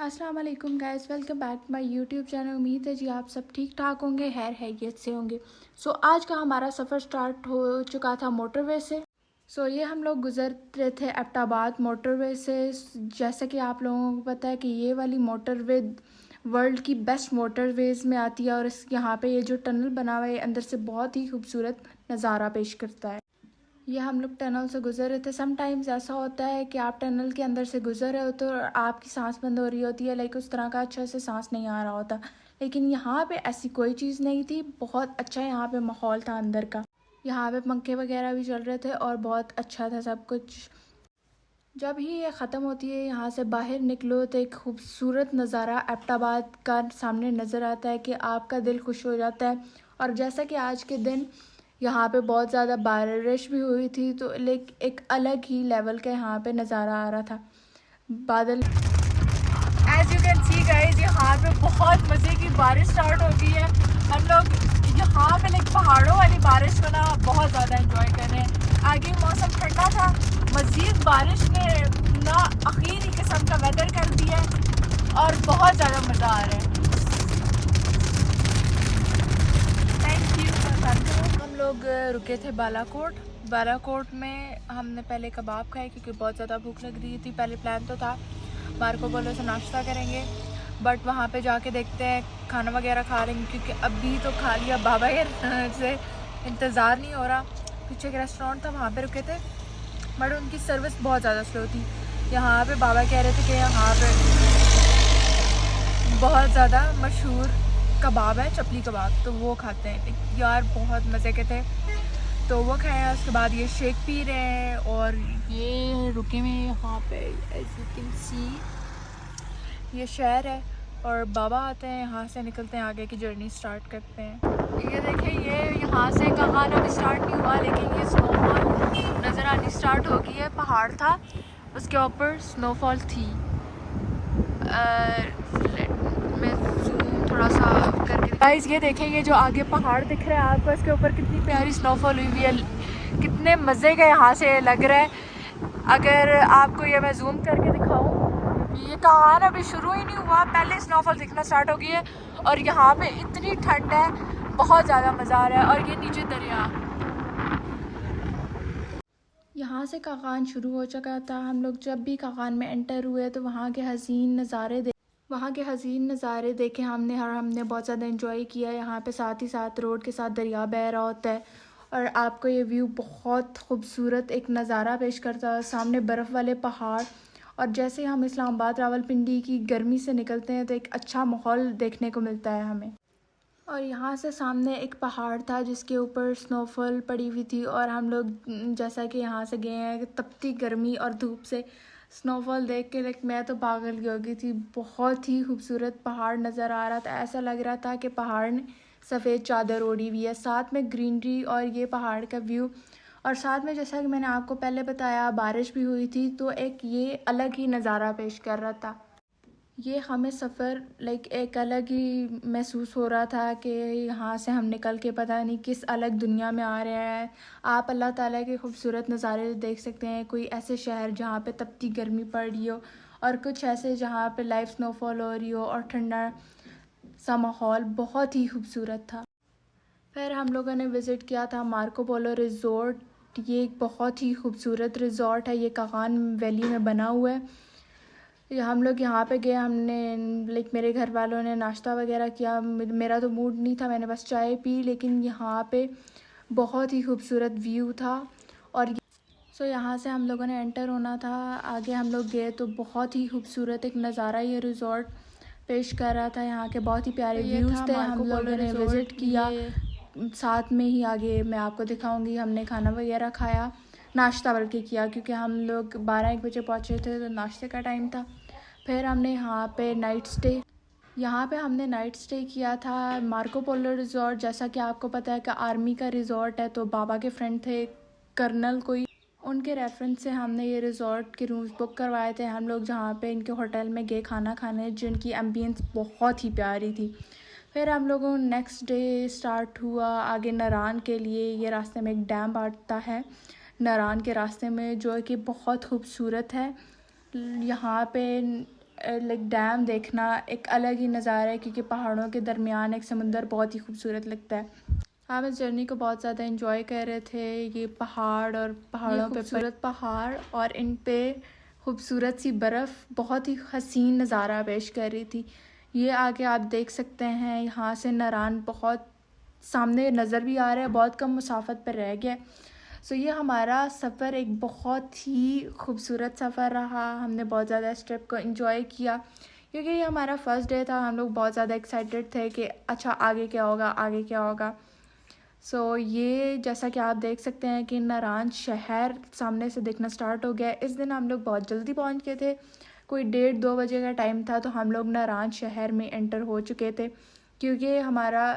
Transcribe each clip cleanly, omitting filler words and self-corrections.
अस्सलाम वालेकुम guys, welcome back to my YouTube channel. उम्मीद है जी आप सब ठीक ठाक होंगे, हैरियत से होंगे। आज का हमारा सफ़र स्टार्ट हो चुका था मोटरवे से। ये हम लोग गुज़र रहे थे एबटाबाद मोटरवे से। जैसा कि आप लोगों को पता है कि ये वाली मोटरवे वर्ल्ड की बेस्ट मोटरवेज़ में आती है और इस यहाँ पे ये जो टनल बना हुआ है अंदर से बहुत ही खूबसूरत नज़ारा पेश करता है। ये हम लोग टनल से गुजर रहे थे। समटाइम्स ऐसा होता है कि आप टनल के अंदर से गुजर रहे होते हो और आपकी सांस बंद हो रही होती है, लाइक उस तरह का अच्छा से सांस नहीं आ रहा होता। लेकिन यहाँ पे ऐसी कोई चीज़ नहीं थी, बहुत अच्छा यहाँ पे माहौल था अंदर का। यहाँ पे पंखे वगैरह भी चल रहे थे और बहुत अच्छा था सब कुछ। जब ही ये ख़त्म होती है यहाँ से बाहर निकलो तो एक खूबसूरत नज़ारा एबटाबाद का सामने नज़र आता है कि आपका दिल खुश हो जाता है। और जैसा कि आज के दिन यहाँ पे बहुत ज़्यादा बारिश भी हुई थी, तो एक अलग ही लेवल का यहाँ पे नज़ारा आ रहा था। बादल as you can see guys, यहाँ पे बहुत मज़े की बारिश स्टार्ट हो गई है। हम लोग यहाँ पे पहाड़ों वाली बारिश को ना बहुत ज़्यादा एंजॉय कर रहे हैं। आगे मौसम ठंडा था, मज़ीद बारिश ने ना आखिरी किस्म का वेदर कर दिया है और बहुत ज़्यादा मज़ा आ रहा है। Thank you. हम लोग रुके थे बालाकोट में। हमने पहले कबाब खाए क्योंकि बहुत ज़्यादा भूख लग रही थी। पहले प्लान तो था मार्को पोलो से नाश्ता करेंगे, बट वहाँ पे जाके देखते हैं खाना वगैरह खा लेंगे क्योंकि अभी तो खा लिया, बाबा के से इंतज़ार नहीं हो रहा। पीछे एक रेस्टोरेंट था, वहाँ पे रुके थे, बट उनकी सर्विस बहुत ज़्यादा स्लो थी। यहाँ पे बाबा कह रहे थे कि यहाँ पे बहुत ज़्यादा मशहूर कबाब है, चपली कबाब, तो वो खाते हैं यार, बहुत मज़े के थे। तो वो खाया, उसके बाद ये शेक पी रहे हैं और ये रुके हुए यहाँ पे। एज यू कैन सी ये शहर है और बाबा आते हैं, यहाँ से निकलते हैं, आगे की जर्नी स्टार्ट करते हैं। ये देखें, ये यहाँ से कहाना भी स्टार्ट नहीं हुआ लेकिन ये स्नोफॉल नज़र आनी स्टार्ट हो गई है। पहाड़ था, उसके ऊपर स्नोफॉल थी। मैं थोड़ा सा करके गाइस ये देखें, ये जो आगे पहाड़ दिख रहा है आपको, इसके ऊपर कितनी प्यारी स्नोफॉल हुई हुई है, कितने मज़े का यहाँ से लग रहा है। अगर आपको ये मैं जूम करके दिखाऊं, ये कहान अभी शुरू ही नहीं हुआ, पहले स्नोफॉल दिखना स्टार्ट हो गई है और यहाँ पे इतनी ठंड है, बहुत ज़्यादा मज़ा आ रहा है। और ये नीचे दरिया, यहाँ से कागान शुरू हो चुका था। हम लोग जब भी कागान में एंटर हुए तो वहाँ के हसीन नज़ारे देखे हमने और हमने बहुत ज़्यादा एंजॉय किया। यहाँ पे साथ ही साथ रोड के साथ दरिया बह रहा होता है और आपको ये व्यू बहुत खूबसूरत एक नज़ारा पेश करता है, सामने बर्फ़ वाले पहाड़। और जैसे ही हम इस्लामाबाद रावलपिंडी की गर्मी से निकलते हैं तो एक अच्छा माहौल देखने को मिलता है हमें। और यहाँ से सामने एक पहाड़ था जिसके ऊपर स्नोफॉल पड़ी हुई थी और हम लोग जैसा कि यहाँ से गए हैं, तपती गर्मी और धूप से स्नोफॉल देख के मैं तो पागल ही हो गई थी। बहुत ही खूबसूरत पहाड़ नज़र आ रहा था, ऐसा लग रहा था कि पहाड़ ने सफ़ेद चादर ओढ़ी हुई है, साथ में ग्रीनरी और ये पहाड़ का व्यू। और साथ में जैसा कि मैंने आपको पहले बताया, बारिश भी हुई थी, तो एक ये अलग ही नज़ारा पेश कर रहा था। ये हमें सफ़र एक अलग ही महसूस हो रहा था कि यहाँ से हम निकल के पता नहीं किस अलग दुनिया में आ रहे हैं। आप अल्लाह ताला के खूबसूरत नज़ारे देख सकते हैं, कोई ऐसे शहर जहाँ पे तपती गर्मी पड़ रही हो और कुछ ऐसे जहाँ पे लाइव स्नोफॉल हो रही हो और ठंडा सा माहौल, बहुत ही खूबसूरत था। फिर हम लोगों ने विज़िट किया था मार्को पोलो रिज़ॉर्ट। ये एक बहुत ही खूबसूरत रिज़ॉर्ट है, ये कागान वैली में बना हुआ है। हम लोग यहाँ पे गए, हमने मेरे घर वालों ने नाश्ता वगैरह किया। मेरा तो मूड नहीं था, मैंने बस चाय पी, लेकिन यहाँ पे बहुत ही खूबसूरत व्यू था। और यहाँ से हम लोगों ने एंटर होना था, आगे हम लोग गए तो बहुत ही खूबसूरत एक नज़ारा ये रिज़ॉर्ट पेश कर रहा था। यहाँ के बहुत ही प्यारे व्यूज़ थे, हम लोगों ने विज़िट किया। साथ में ही आगे मैं आपको दिखाऊंगी, हमने खाना वगैरह खाया, नाश्ता बल्कि किया क्योंकि हम लोग 12-1 बजे पहुँचे थे तो नाश्ते का टाइम था। फिर हमने यहाँ पे हमने नाइट स्टे किया था मार्को पोलो रिज़ॉर्ट। जैसा कि आपको पता है कि आर्मी का रिज़ॉर्ट है, तो बाबा के फ्रेंड थे कर्नल कोई, उनके रेफरेंस से हमने ये रिज़ॉर्ट के रूम्स बुक करवाए थे। हम लोग जहाँ पे इनके होटल में गए खाना खाने, जिनकी एम्बियंस बहुत ही प्यारी थी। फिर हम लोगों नेक्स्ट डे स्टार्ट हुआ आगे नारान के लिए। ये रास्ते में एक डैम आता है नारान के रास्ते में, जो कि बहुत खूबसूरत है। यहाँ पे लाइक डैम देखना एक अलग ही नज़ारा है, क्योंकि पहाड़ों के दरमियान एक समुंदर बहुत ही खूबसूरत लगता है। हम इस जर्नी को बहुत ज़्यादा एंजॉय कर रहे थे। ये पहाड़ और पहाड़ों पे खूबसूरत पहाड़ और इन पे खूबसूरत सी बर्फ़ बहुत ही हसीन नज़ारा पेश कर रही थी। ये आगे आप देख सकते हैं, यहाँ से नारान बहुत सामने नज़र भी आ रहा है, बहुत कम मुसाफत पर रह गया। सो ये हमारा सफ़र एक बहुत ही खूबसूरत सफ़र रहा। हमने बहुत ज़्यादा इस ट्रिप को एंजॉय किया, क्योंकि ये हमारा फ़र्स्ट डे था। हम लोग बहुत ज़्यादा एक्साइटेड थे कि अच्छा आगे क्या होगा, आगे क्या होगा। ये जैसा कि आप देख सकते हैं कि नारान शहर सामने से दिखना स्टार्ट हो गया है। इस दिन हम लोग बहुत जल्दी पहुंच गए थे, कोई 1:30-2 बजे का टाइम था, तो हम लोग नारान शहर में एंटर हो चुके थे। क्योंकि हमारा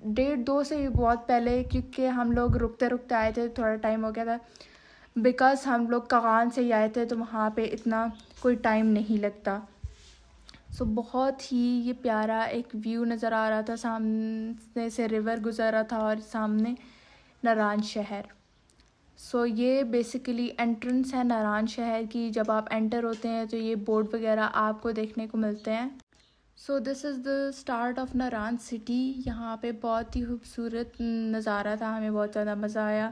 1:30-2 से भी बहुत पहले, क्योंकि हम लोग रुकते रुकते आए थे, थोड़ा टाइम हो गया था, बिकॉज़ हम लोग कागान से ही आए थे, तो वहाँ पे इतना कोई टाइम नहीं लगता। बहुत ही ये प्यारा एक व्यू नज़र आ रहा था, सामने से रिवर गुज़र रहा था और सामने नारान शहर। ये बेसिकली एंट्रेंस है नारान शहर की। जब आप एंटर होते हैं तो ये बोर्ड वगैरह आपको देखने को मिलते हैं। This is the start of Naran city. यहाँ पे बहुत ही खूबसूरत नज़ारा था, हमें बहुत ज़्यादा मज़ा आया।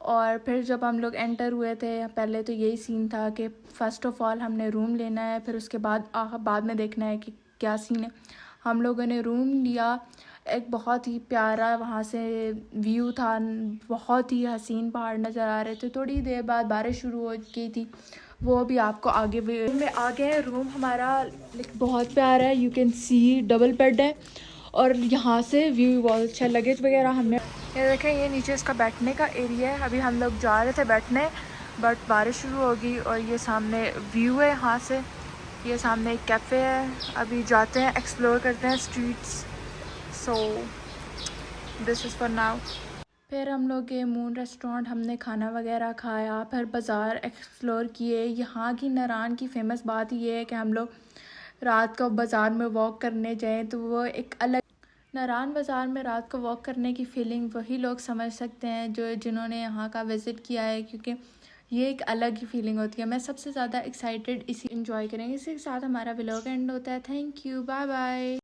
और फिर जब हम लोग एंटर हुए थे, पहले तो यही सीन था कि फ़र्स्ट ऑफ़ ऑल हमने रूम लेना है, फिर उसके बाद में देखना है कि क्या सीन है। हम लोगों ने रूम लिया, एक बहुत ही प्यारा वहाँ से व्यू था, बहुत ही हसीन पहाड़ नज़र आ रहे थे। थोड़ी देर बाद बारिश शुरू हो गई थी, वो भी आपको आगे रूम में आ गए। रूम हमारा बहुत प्यारा है, you can see double bed है और यहाँ से व्यू बहुत अच्छा। लगेज वगैरह हमने ये देखें, ये नीचे इसका बैठने का एरिया है। अभी हम लोग जा रहे थे बैठने, बट बारिश शुरू हो गई और ये सामने व्यू है यहाँ से। ये सामने एक कैफ़े है, अभी जाते हैं एक्सप्लोर करते हैं streets. This is for now. फिर हम लोग गए मून रेस्टोरेंट, हमने खाना वगैरह खाया, फिर बाज़ार एक्सप्लोर किए। यहाँ की नारान की फ़ेमस बात ये है कि हम लोग रात को बाज़ार में वॉक करने जाएं तो वो एक अलग, नारान बाज़ार में रात को वॉक करने की फ़ीलिंग वही लोग समझ सकते हैं जिन्होंने यहाँ का विज़िट किया है, क्योंकि ये एक अलग ही फीलिंग होती है। मैं सबसे ज़्यादा एक्साइटेड इसी एंजॉय करेंगे। इसी के साथ हमारा व्लॉग एंड होता है। Thank you, bye bye.